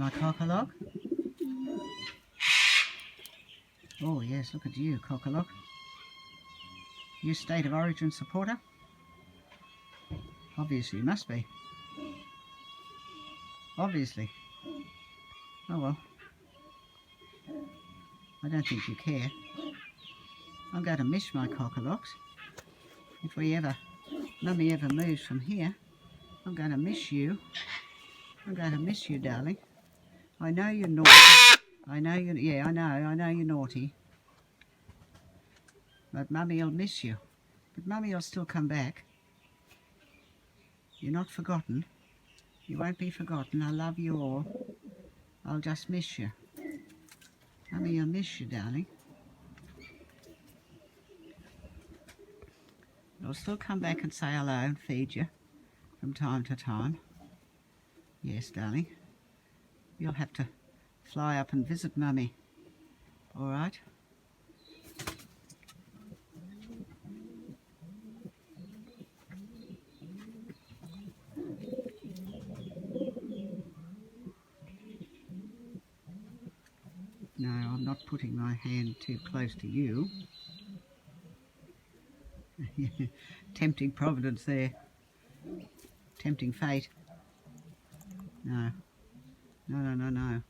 my cockalock. Oh yes, look at you, cockalock. You State of Origin supporter? Obviously you must be. Obviously. Oh well. I don't think you care. I'm going to miss my cockalocks. If Mummy ever moves from here, I'm going to miss you. I'm going to miss you, darling. I know you're naughty. I know you're naughty. But Mummy'll miss you. But Mummy'll still come back. You're not forgotten. You won't be forgotten. I love you all. I'll just miss you. Mummy'll miss you, darling. I'll still come back and say hello and feed you from time to time. Yes, darling. You'll have to fly up and visit Mummy. All right? No, I'm not putting my hand too close to you. Tempting providence there. Tempting fate. No. No, no, no, no.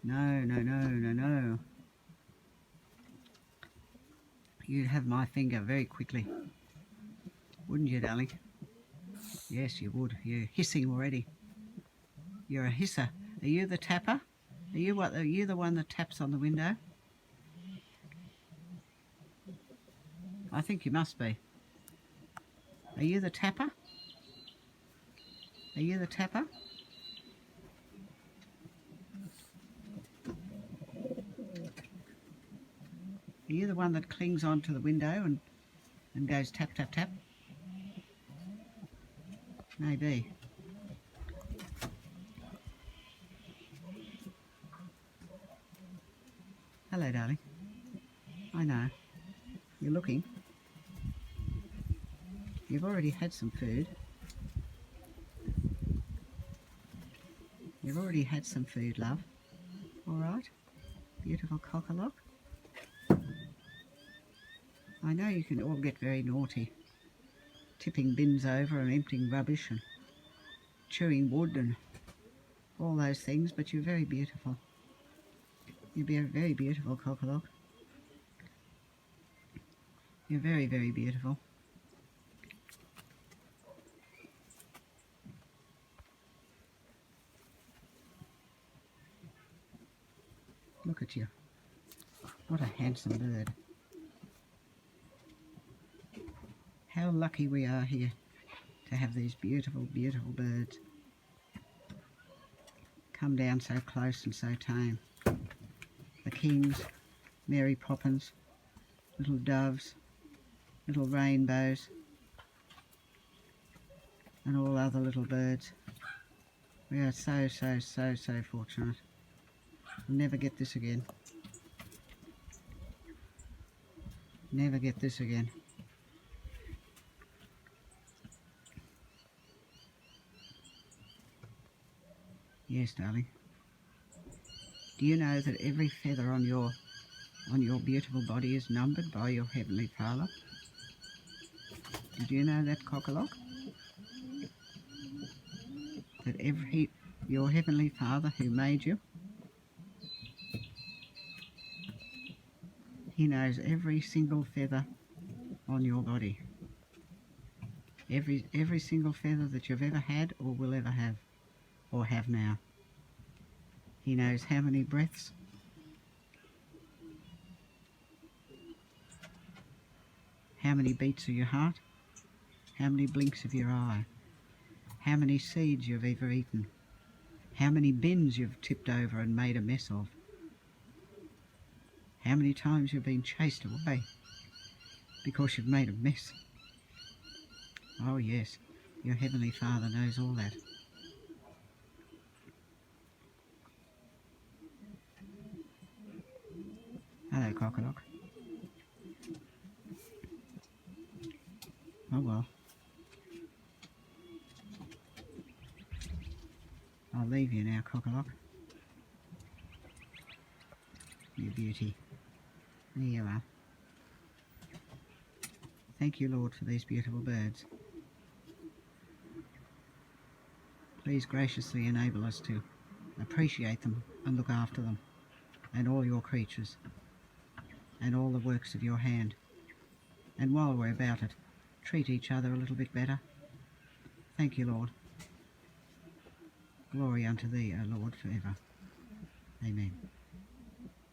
No, no, no, no, no. You'd have my finger very quickly. Wouldn't you, darling? Yes, you would. You're hissing already. You're a hisser. Are you the tapper? Are you the one that taps on the window? I think you must be. Are you the tapper? Are you the tapper? Are you the one that clings onto the window and goes tap, tap, tap? Maybe. Hello, darling. I know. You're looking. You've already had some food. You've already had some food, love. All right? Beautiful cockalock. I know you can all get very naughty, tipping bins over and emptying rubbish and chewing wood and all those things, but you're very beautiful. You're a very beautiful cockalock. You're very, very beautiful. Look at you. What a handsome bird. How lucky we are here to have these beautiful, beautiful birds come down so close and so tame. The kings, Mary Poppins, little doves, little rainbows, and all other little birds. We are so, so, so, so fortunate. We'll never get this again. Never get this again. Yes, darling. Do you know that every feather on your beautiful body is numbered by your Heavenly Father? Did you know that, cockalock? That your Heavenly Father who made you, He knows every single feather on your body. Every single feather that you've ever had or will ever have, or have now. He knows how many breaths, how many beats of your heart, how many blinks of your eye, how many seeds you've ever eaten, how many bins you've tipped over and made a mess of, how many times you've been chased away because you've made a mess. Oh yes, your Heavenly Father knows all that. Hello, cockalock. Oh well. I'll leave you now, cockalock. You beauty. There you are. Thank you, Lord, for these beautiful birds. Please graciously enable us to appreciate them and look after them, and all your creatures, and all the works of your hand. And while we're about it, treat each other a little bit better. Thank you, Lord. Glory unto thee, O Lord, forever. Amen.